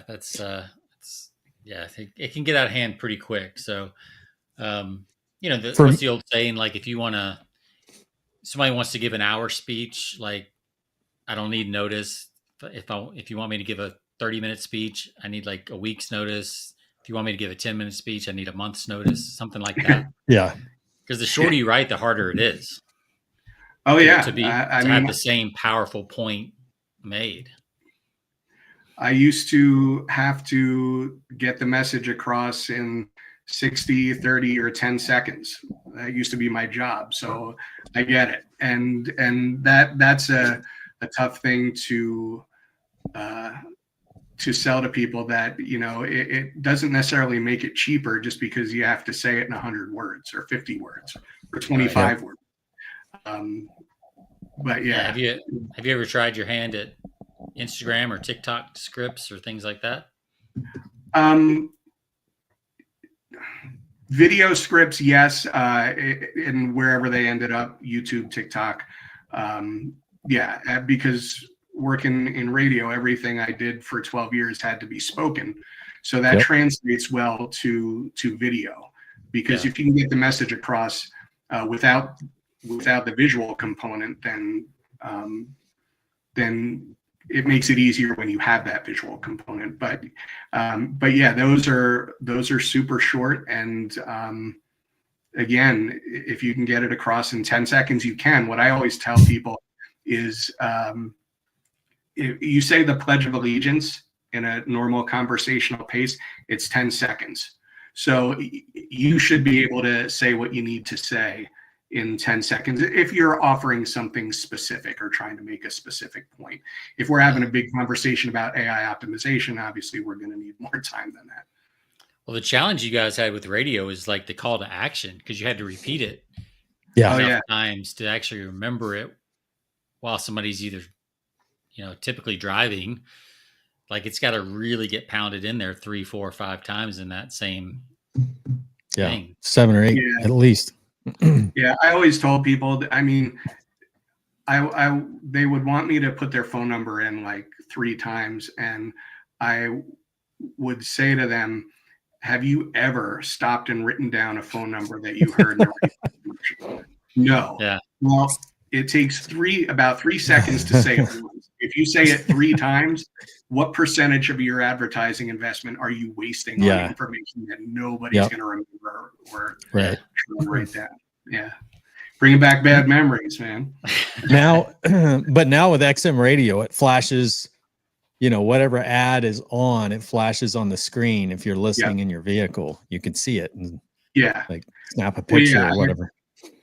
That's it can get out of hand pretty quick. So what's the old saying, like if somebody wants to give an hour speech, like I don't need notice. If you want me to give a 30-minute speech, I need like a week's notice. If you want me to give a 10-minute speech, I need a month's notice, something like that. Because the shorter you write, the harder it is. To have the same powerful point made. I used to have to get the message across in 60, 30, or 10 seconds. That used to be my job. So I get it. And that's a tough thing to sell to people, that, it doesn't necessarily make it cheaper just because you have to say it in 100 words or 50 words or 25 words. But have you ever tried your hand at Instagram or TikTok scripts or things like that? Video scripts, yes, and wherever they ended up, YouTube, TikTok, because working in radio, everything I did for 12 years had to be spoken, so that translates well to video, because if you can get the message across without the visual component, then it makes it easier when you have that visual component. But those are super short. And again, if you can get it across in 10 seconds, you can. What I always tell people is if you say the Pledge of Allegiance in a normal conversational pace, it's 10 seconds. So you should be able to say what you need to say in 10 seconds if you're offering something specific or trying to make a specific point. If we're having a big conversation about AI optimization, obviously we're going to need more time than that. Well, the challenge you guys had with radio is like the call to action, because you had to repeat it enough times to actually remember it while somebody's either typically driving. Like it's got to really get pounded in there 3, 4, 5 times in that same thing. 7 or 8 at least. Yeah, I always told people that, I mean, they would want me to put their phone number in like 3 times, and I would say to them, have you ever stopped and written down a phone number that you heard in the radio? No. Yeah. Well, it takes about 3 seconds to say it once. If you say it 3 times, what percentage of your advertising investment are you wasting on information that nobody's going to remember or write down? Yeah. Bringing back bad memories, man. Now, but now with XM radio, it flashes, whatever ad is on, it flashes on the screen. If you're listening in your vehicle, you can see it and like snap a picture or whatever.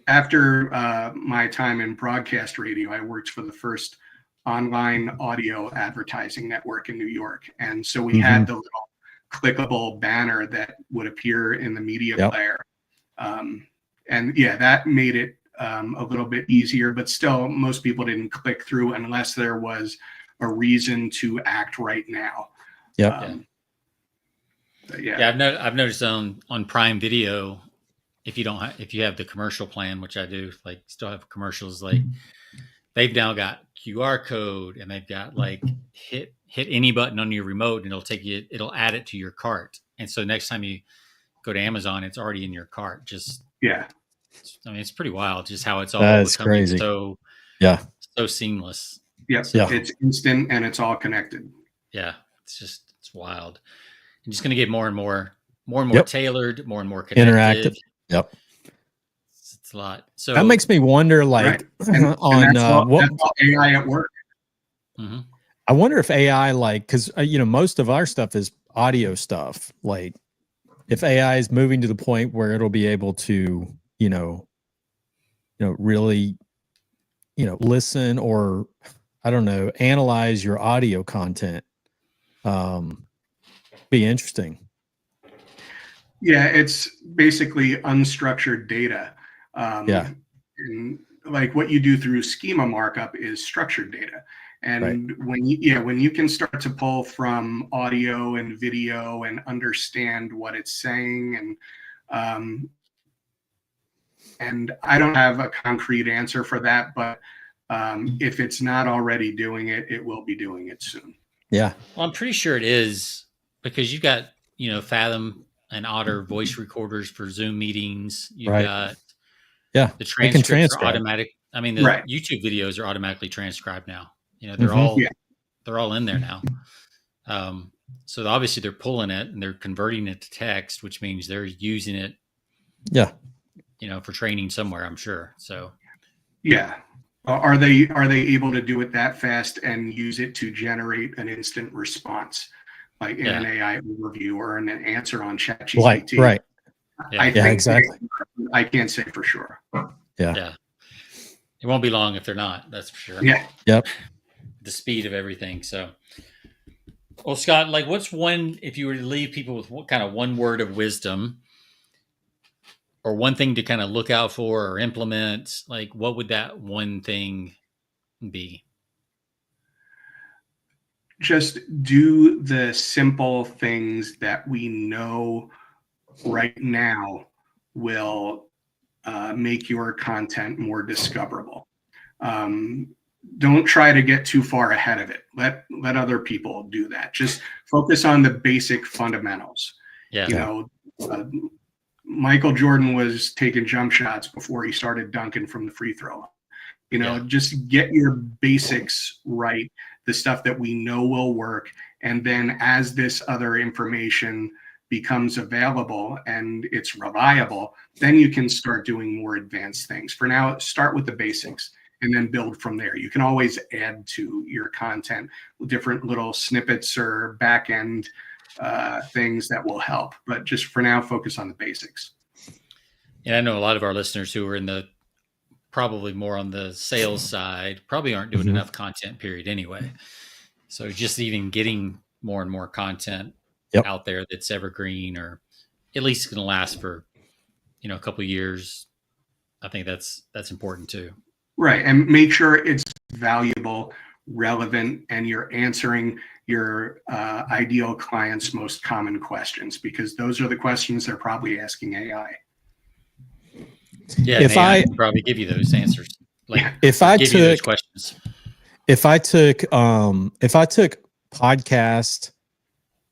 After my time in broadcast radio, I worked for the first online audio advertising network in New York. And so we had the little clickable banner that would appear in the media player. And that made it a little bit easier, but still most people didn't click through unless there was a reason to act right now. I've noticed on Prime Video, if you have the commercial plan, which I do, like still have commercials, like they've now got QR code, and they've got like hit any button on your remote and it'll add it to your cart. And so next time you go to Amazon, it's already in your cart. I mean, it's pretty wild just how it's all becoming crazy. so seamless. It's instant and it's all connected. Yeah, it's wild. And just going to get more and more tailored, more and more connected. Interactive. Yep. It's a lot. So that makes me wonder, like, that's all AI at work. I wonder if AI, like, because most of our stuff is audio stuff. Like, if AI is moving to the point where it'll be able to, really, listen or, I don't know, analyze your audio content. Be interesting. Yeah, it's basically unstructured data. And like what you do through schema markup is structured data. And when you can start to pull from audio and video and understand what it's saying, and I don't have a concrete answer for that, but if it's not already doing it, it will be doing it soon. Yeah. Well, I'm pretty sure it is, because you've got, Fathom and Otter voice recorders for Zoom meetings. You've got the transcripts are automatic. I mean, the YouTube videos are automatically transcribed now. They're all in there now. So obviously they're pulling it and they're converting it to text, which means they're using it. Yeah. For training somewhere, I'm sure. So. Yeah. Are they able to do it that fast and use it to generate an instant response, like in an AI overview or an answer on ChatGPT? Right. I think exactly. I can't say for sure. Yeah. It won't be long if they're not. That's for sure. Yeah. Yep. The speed of everything. So, well, Scott, like, what's one, if you were to leave people with what kind of one word of wisdom or one thing to kind of look out for or implement, like, what would that one thing be? Just do the simple things that we know right now will make your content more discoverable. Don't try to get too far ahead of it. Let other people do that. Just focus on the basic fundamentals. Michael Jordan was taking jump shots before he started dunking from the free throw line. Just get your basics right, the stuff that we know will work. And then as this other information becomes available and it's reliable, then you can start doing more advanced things. For now, start with the basics and then build from there. You can always add to your content with different little snippets or back end things that will help. But just for now, focus on the basics. And I know a lot of our listeners who are probably more on the sales side probably aren't doing enough content, period, anyway. So just even getting more and more content out there that's evergreen, or at least going to last for, a couple of years. I think that's important too. Right. And make sure it's valuable, relevant, and you're answering your ideal client's most common questions, because those are the questions they're probably asking AI. Yeah, if I can probably give you those answers. Like if I took those questions. If I took podcast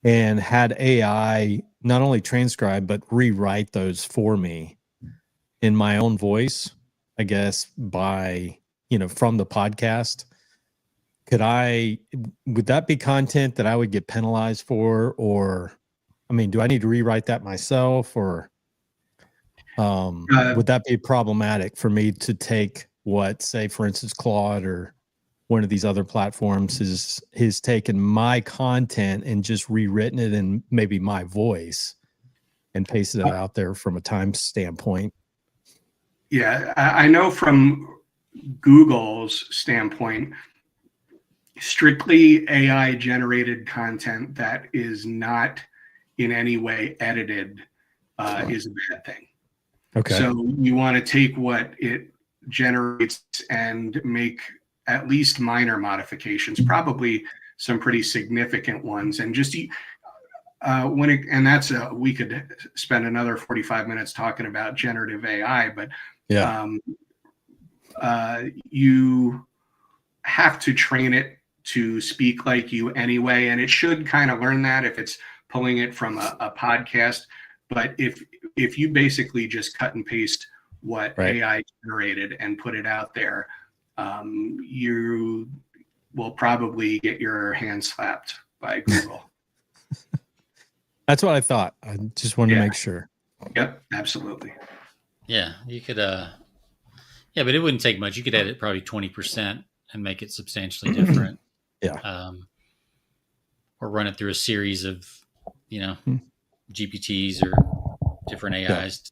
and had AI not only transcribe but rewrite those for me in my own voice, I guess by, from the podcast, would that be content that I would get penalized for? Or, do I need to rewrite that myself, or would that be problematic for me to take what, say, for instance, Claude or one of these other platforms has taken my content and just rewritten it in maybe my voice and pasted it out there from a time standpoint? Yeah, I know from Google's standpoint, strictly AI generated content that is not in any way edited is a bad thing. Okay. So you want to take what it generates and make at least minor modifications, probably some pretty significant ones, and just we could spend another 45 minutes talking about generative AI, but you have to train it to speak like you anyway, and it should kind of learn that if it's pulling it from a podcast. But if you basically just cut and paste what AI generated and put it out there, you will probably get your hand slapped by Google. That's what I thought. I just wanted to make sure. Yep, absolutely. Yeah, you could. But it wouldn't take much. You could edit probably 20% and make it substantially different. Or run it through a series of, GPTs or different AIs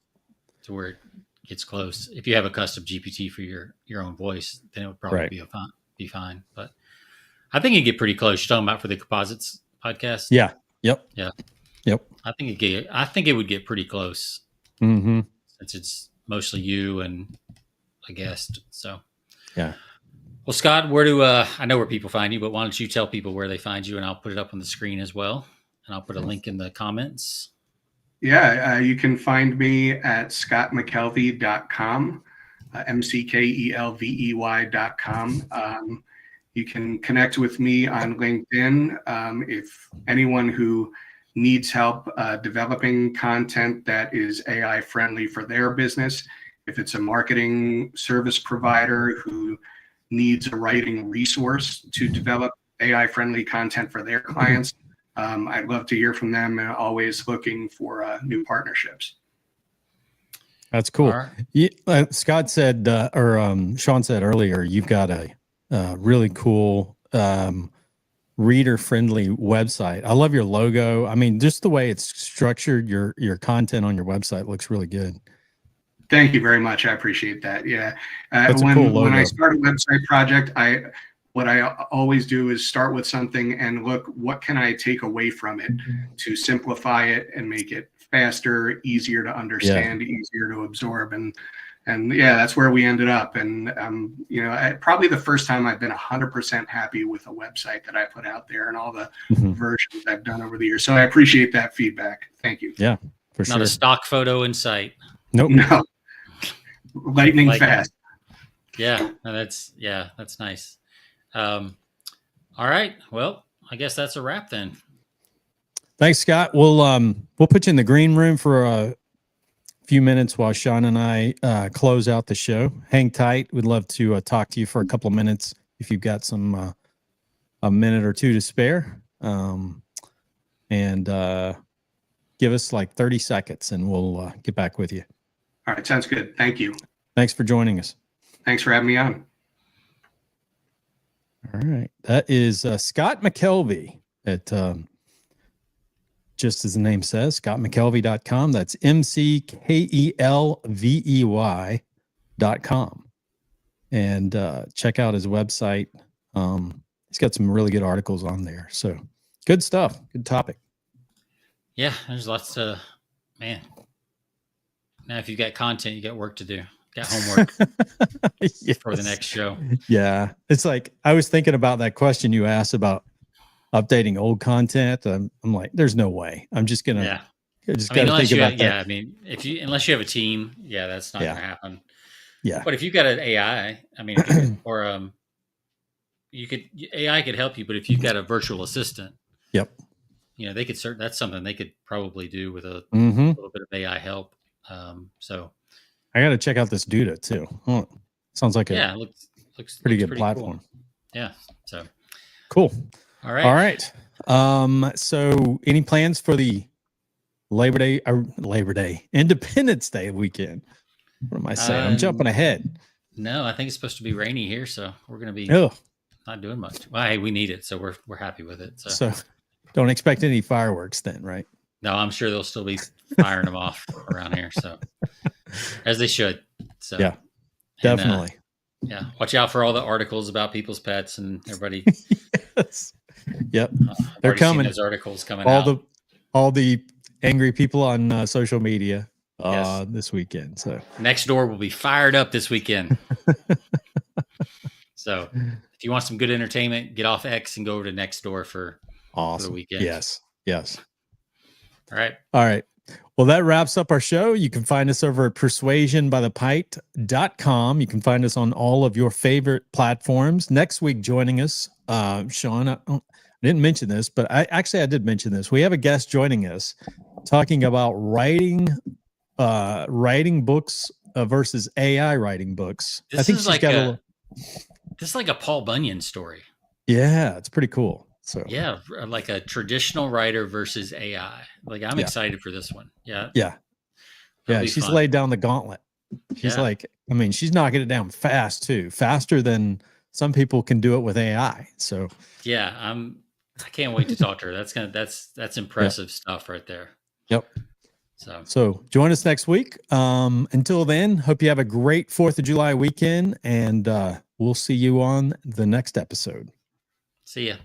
to where it gets close. If you have a custom GPT for your own voice, then it would probably be fine. But I think it'd get pretty close. You're talking about for the Composites podcast? Yeah. Yep. Yeah. Yep. I think it would get pretty close. Mm-hmm. Since it's mostly you and a guest. So yeah. Well, Scott, where do I know where people find you, but why don't you tell people where they find you, and I'll put it up on the screen as well, and I'll put a link in the comments. Yeah, you can find me at scottmckelvey.com, McKelvey.com. You can connect with me on LinkedIn. If anyone who needs help developing content that is AI friendly for their business, if it's a marketing service provider who needs a writing resource to develop AI friendly content for their clients, I'd love to hear from them, and always looking for new partnerships. That's cool. Right. Scott said, Sean said earlier, you've got a really cool reader-friendly website. I love your logo. Just the way it's structured, your content on your website looks really good. Thank you very much. I appreciate that. Yeah. When I start a website project, what I always do is start with something and look, what can I take away from it to simplify it and make it faster, easier to understand, easier to absorb. And that's where we ended up. And, probably the first time I've been 100% happy with a website that I put out there and all the versions I've done over the years. So I appreciate that feedback. Thank you. Yeah, for sure. Not a stock photo in sight. Nope. No. Lightning fast. Yeah, that's nice. All right. Well, I guess that's a wrap then. Thanks, Scott. We'll put you in the green room for a few minutes while Sean and I close out the show. Hang tight. We'd love to talk to you for a couple of minutes if you've got some a minute or two to spare. And give us like 30 seconds and we'll get back with you. All right. Sounds good. Thank you. Thanks for joining us. Thanks for having me on. All right. That is Scott McKelvey at, just as the name says, scottmckelvey.com. That's McKelvey.com. And check out his website. He's got some really good articles on there. So good stuff. Good topic. Yeah, there's lots to, man. Now, if you've got content, you got work to do. Got homework for the next show. Yeah. It's like, I was thinking about that question you asked about updating old content. I'm like, there's no way. I'm just going to You just got to think about that. Yeah, I mean, unless you have a team, that's not going to happen. Yeah. But if you've got an AI, I mean, AI could help you, but if you've got a virtual assistant, yep, they could that's something they could probably do with a little bit of AI help. So I got to check out this Duda too. Oh, sounds like it looks pretty good platform. Cool. Yeah. So cool. All right. All right. So any plans for the Labor Day, Independence Day weekend? What am I saying? I'm jumping ahead. No, I think it's supposed to be rainy here, so we're going to be not doing much. Well, hey, we need it, so we're happy with it. So don't expect any fireworks then, right? No, I'm sure they'll still be firing them off around here. So as they should. So yeah, definitely. Watch out for all the articles about people's pets and everybody. Yes. Yep. They're coming. Those articles coming out. All the angry people on social media this weekend. So Nextdoor will be fired up this weekend. So if you want some good entertainment, get off X and go over to Nextdoor for the weekend. Yes. All right. Well, that wraps up our show. You can find us over at persuasionbythepint.com. You can find us on all of your favorite platforms. Next week, joining us, Sean, I didn't mention this, but I did mention this. We have a guest joining us talking about writing books versus AI writing books. This is like a Paul Bunyan story. Yeah, it's pretty cool. So yeah, like a traditional writer versus AI. Like I'm excited for this one. Yeah. She's laid down the gauntlet. She's she's knocking it down fast too, faster than some people can do it with AI. So I can't wait to talk to her. That's impressive stuff right there. Yep. So join us next week. Until then, hope you have a great 4th of July weekend, and we'll see you on the next episode. See ya.